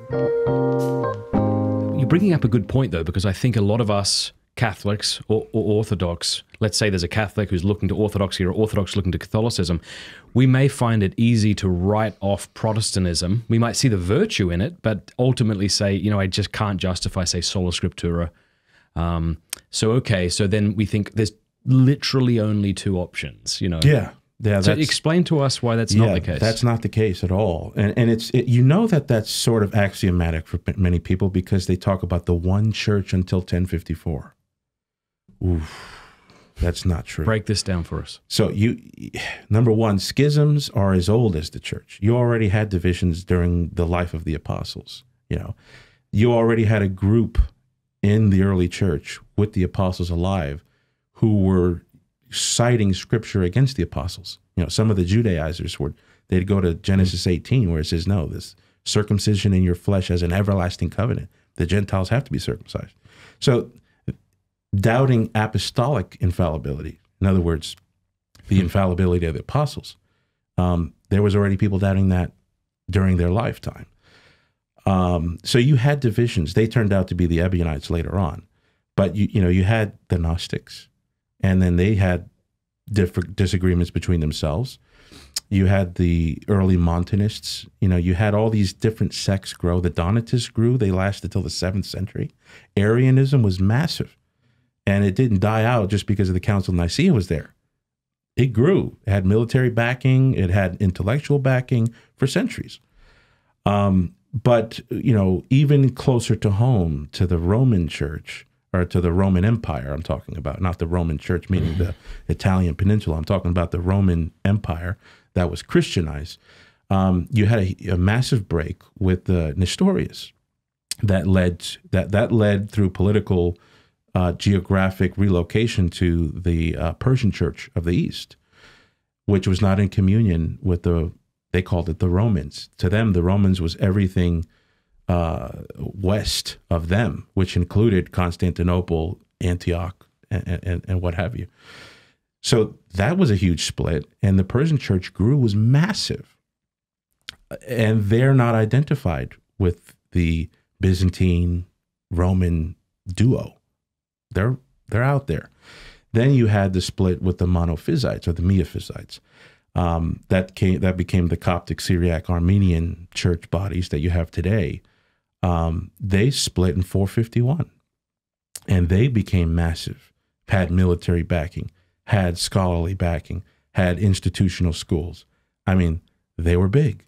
You're bringing up a good point, though, because I think a lot of us Catholics or Orthodox, let's say there's a Catholic who's looking to Orthodoxy or Orthodox looking to Catholicism, we may find it easy to write off Protestantism. We might see the virtue in it, but ultimately say, you know, I just can't justify, say, sola scriptura. So then we think there's literally only two options, you know. Yeah. Yeah, so explain to us why that's not the case. That's not the case at all. And you know that's sort of axiomatic for many people because they talk about the one church until 1054. Oof, that's not true. Break this down for us. So number one, schisms are as old as the church. You already had divisions during the life of the apostles. You know, you already had a group in the early church with the apostles alive who were citing scripture against the apostles. You know, some of the Judaizers they'd go to Genesis 18 where it says, no, this circumcision in your flesh as an everlasting covenant. The Gentiles have to be circumcised. So doubting apostolic infallibility, in other words, the infallibility of the apostles, there was already people doubting that during their lifetime. So you had divisions. They turned out to be the Ebionites later on. But you had the Gnostics, and then they had different disagreements between themselves. You had the early Montanists. You know, you had all these different sects grow. The Donatists grew. They lasted till the 7th century. Arianism was massive, and it didn't die out just because of the Council of Nicaea was there. It grew. It had military backing. It had intellectual backing for centuries. But, you know, even closer to home, to the Roman Church, or to the Roman Empire I'm talking about, not the Roman Church, meaning the Italian peninsula. I'm talking about the Roman Empire that was Christianized. You had a massive break with the Nestorius that led through political geographic relocation to the Persian Church of the East, which was not in communion with they called it the Romans. To them, the Romans was everything west of them, which included Constantinople, Antioch, and what have you. So that was a huge split, and the Persian church grew, was massive. And they're not identified with the Byzantine Roman duo. They're out there. Then you had the split with the Monophysites or the Miaphysites. That became the Coptic, Syriac, Armenian church bodies that you have today. They split in 451, and they became massive, had military backing, had scholarly backing, had institutional schools. I mean, they were big.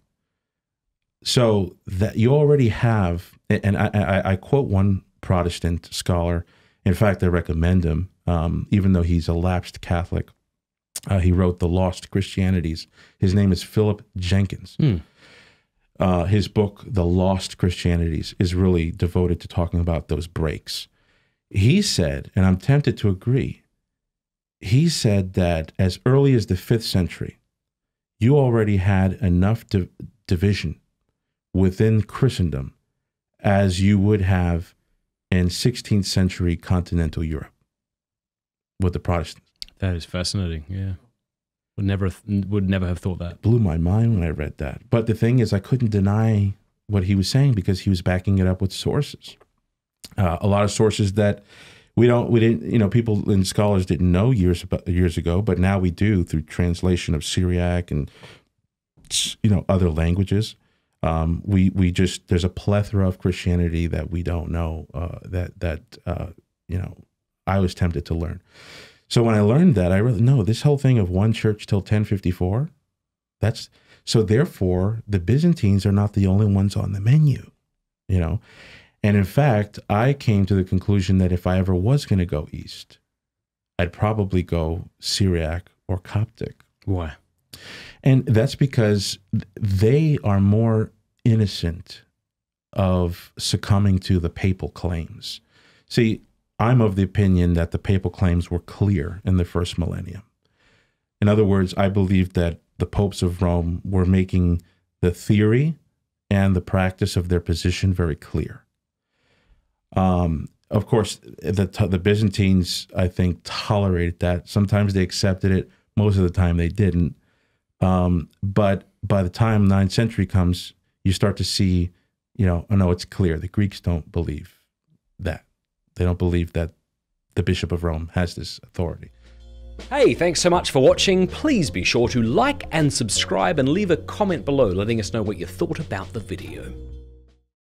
So that you already have, and I quote one Protestant scholar. In fact, I recommend him, even though he's a lapsed Catholic. He wrote The Lost Christianities. His name is Philip Jenkins. His book, The Lost Christianities, is really devoted to talking about those breaks. He said, and I'm tempted to agree, he said that as early as the 5th century, you already had enough division within Christendom as you would have in 16th century continental Europe with the Protestants. That is fascinating, yeah. Would never have thought that. It blew my mind when I read that. But the thing is, I couldn't deny what he was saying because he was backing it up with sources. A lot of sources that we didn't, people and scholars didn't know years ago, but now we do through translation of Syriac and, other languages. There's a plethora of Christianity that we don't know, I was tempted to learn. So when I learned that, I really know this whole thing of one church till 1054, so therefore the Byzantines are not the only ones on the menu, And in fact, I came to the conclusion that if I ever was going to go east, I'd probably go Syriac or Coptic. Why? And that's because they are more innocent of succumbing to the papal claims. See, I'm of the opinion that the papal claims were clear in the first millennium. In other words, I believe that the popes of Rome were making the theory and the practice of their position very clear. Of course, the Byzantines, I think, tolerated that. Sometimes they accepted it. Most of the time they didn't. But by the time 9th century comes, you start to see, oh no, it's clear. The Greeks don't believe that. They don't believe that the Bishop of Rome has this authority. Hey, thanks so much for watching. Please be sure to like and subscribe and leave a comment below letting us know what you thought about the video.